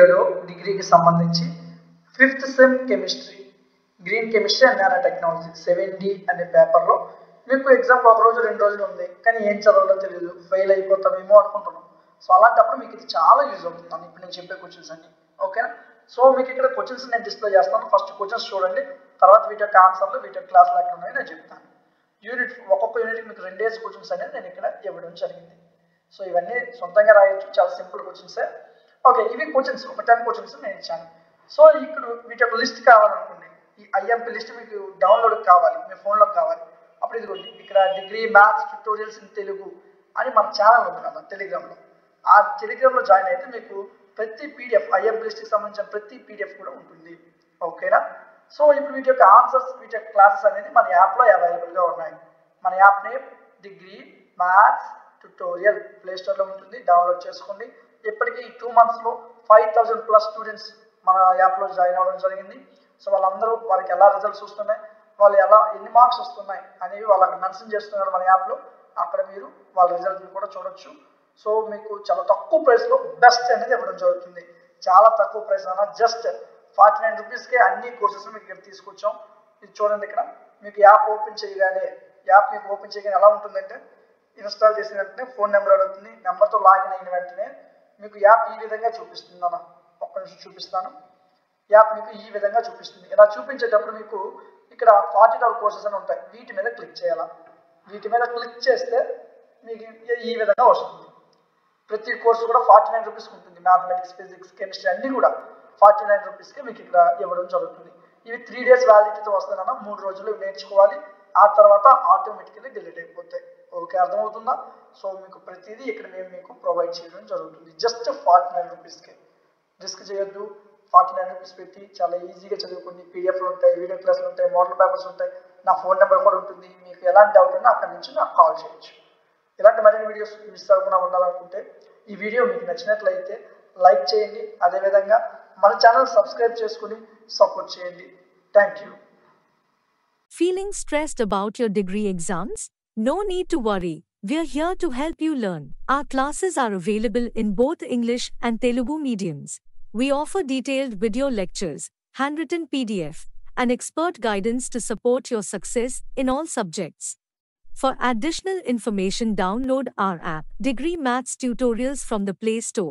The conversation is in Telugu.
వీడియోలో డిగ్రీకి సంబంధించి 5th sem chemistry, green chemistry and nano technology 7D అనే పేపర్లో మీకు ఎగ్జామ్ ఒక రోజు 2 రోజులు ఉంది, కానీ ఏం చదవాలో తెలియదు, ఫెయిల్ అయిపోతామేమో అనుకుంటున్నాం. సో అలాంటప్పుడు మీకు ఇది చాలా యూజ్ అవుతుంది ఇప్పుడు నేను చెప్పే క్వశ్చన్స్ అన్ని. ఓకేనా? సో మీకు ఇక్కడ క్వశ్చన్స్ నేను డిస్ప్లే చేస్తాను. ఫస్ట్ క్వశ్చన్స్ చూడండి, తర్వాత వీటి యొక్క ఆన్సర్లు, వీటి యొక్క క్లాసులు ఎక్కడ ఉన్నాయో నేను చెప్తాను. ఒక్కొక్క యూనిట్ మీకు 2 క్వశ్చన్స్ అనేది నేను ఇక్కడ ఇవ్వడం జరిగింది. సో ఇవన్నీ సొంతంగా రాయొచ్చు, చాలా సింపుల్ క్వశ్చన్సే. ఓకే, ఇవి క్వశ్చన్స్, ఒక 10 క్వశ్చన్స్ నేను ఇచ్చాను. సో ఇక్కడ వీటి యొక్క లిస్ట్ కావాలనుకోండి, ఈ ఐఎంపీ లిస్ట్ మీకు డౌన్లోడ్ కావాలి, మీ ఫోన్లోకి కావాలి. అప్పుడు ఇదిగోండి, ఇక్కడ degree maths tutorials in Telugu అని మన ఛానల్ ఉంది కదా టెలిగ్రామ్లో. ఆ టెలిగ్రామ్లో జాయిన్ అయితే మీకు ప్రతి పీడిఎఫ్, ఐఎంపీ లిస్ట్కి సంబంధించిన ప్రతి పీడిఎఫ్ కూడా ఉంటుంది. ఓకేనా? సో ఇప్పుడు వీటి యొక్క ఆన్సర్స్, వీటి యొక్క క్లాసెస్ అనేది మన యాప్లో అవైలబుల్గా ఉన్నాయి. మన app name degree maths tutorial play స్టోర్లో ఉంటుంది, డౌన్లోడ్ చేసుకోండి. ఇప్పటికీ ఈ 2 monthsలో 5000+ స్టూడెంట్స్ మన యాప్లో జాయిన్ అవ్వడం జరిగింది. సో వాళ్ళందరూ వాళ్ళకి ఎలా రిజల్ట్స్ వస్తున్నాయి, వాళ్ళు ఎన్ని మార్క్స్ వస్తున్నాయి అనేవి వాళ్ళకి మెన్షన్ చేస్తున్నారు మన యాప్లో. అక్కడ మీరు వాళ్ళ రిజల్ట్ని కూడా చూడొచ్చు. సో మీకు చాలా తక్కువ ప్రైస్లో బెస్ట్ అనేది ఇవ్వడం జరుగుతుంది. చాలా తక్కువ ప్రైస్ అన్న, జస్ట్ 49 రూపీస్కే అన్ని కోర్సెస్ మీకు ఇక్కడ తీసుకొచ్చాం. ఇది చూడండి, ఇక్కడ మీకు యాప్ ఓపెన్ చేయగానే ఎలా ఉంటుందంటే, ఇన్స్టాల్ చేసిన వెంటనే ఫోన్ నెంబర్ అడుగుతుంది. నెంబర్తో లాగిన్ అయిన వెంటనే మీకు యాప్ ఈ విధంగా చూపిస్తుంది అన్న. ఒక్క నిమిషం చూపిస్తాను. యాప్ మీకు ఈ విధంగా చూపిస్తుంది. ఇలా చూపించేటప్పుడు మీకు ఇక్కడ 40 కోర్సెస్ అని ఉంటాయి, వీటి మీద క్లిక్ చేయాలా. వీటి మీద క్లిక్ చేస్తే మీకు ఈ విధంగా వస్తుంది. ప్రతి కోర్సు కూడా 49 రూపీస్కి ఉంటుంది. మ్యాథమెటిక్స్, ఫిజిక్స్, కెమిస్ట్రీ అన్నీ కూడా 49 రూపీస్కి మీకు ఇక్కడ ఇవ్వడం జరుగుతుంది. ఇవి 3 days వ్యాలిడిటీతో వస్తాయన్న, 3 రోజులు నేర్చుకోవాలి. ఆ తర్వాత ఆటోమేటికలీ డిలీట్ అయిపోతాయి. ఓకే, అర్థమవుతుందా? సో మీకు ప్రతిదీ ఇక్కడ మేము మీకు ప్రొవైడ్ చేయడం జరుగుతుంది, జస్ట్ 49 రూపీస్కే. రిస్క్ చేయొద్దు, 49 రూపీస్ పెట్టి చాలా ఈజీగా చదువుకోండి. పీడిఎఫ్లు ఉంటాయి, వీడియో క్లాసులు ఉంటాయి, మోడల్ పేపర్స్ ఉంటాయి, నా ఫోన్ నెంబర్ కూడా ఉంటుంది. మీకు ఎలాంటి డౌట్ ఉన్నా అక్కడి నుంచి నాకు కాల్ చేయొచ్చు. ఇలాంటి మరిన్ని వీడియోస్ మిస్ అవ్వకుండా ఉండాలనుకుంటే ఈ వీడియో మీకు నచ్చినట్లయితే లైక్ చేయండి, అదేవిధంగా మన ఛానల్ సబ్స్క్రైబ్ చేసుకుని సపోర్ట్ చేయండి. Thank you. Feeling stressed about your degree exams? No need to worry. We're here to help you learn. Our classes are available in both English and Telugu mediums. We offer detailed video lectures, handwritten PDF, and expert guidance to support your success in all subjects. For additional information, download our app, Degree Maths Tutorials, from the Play Store.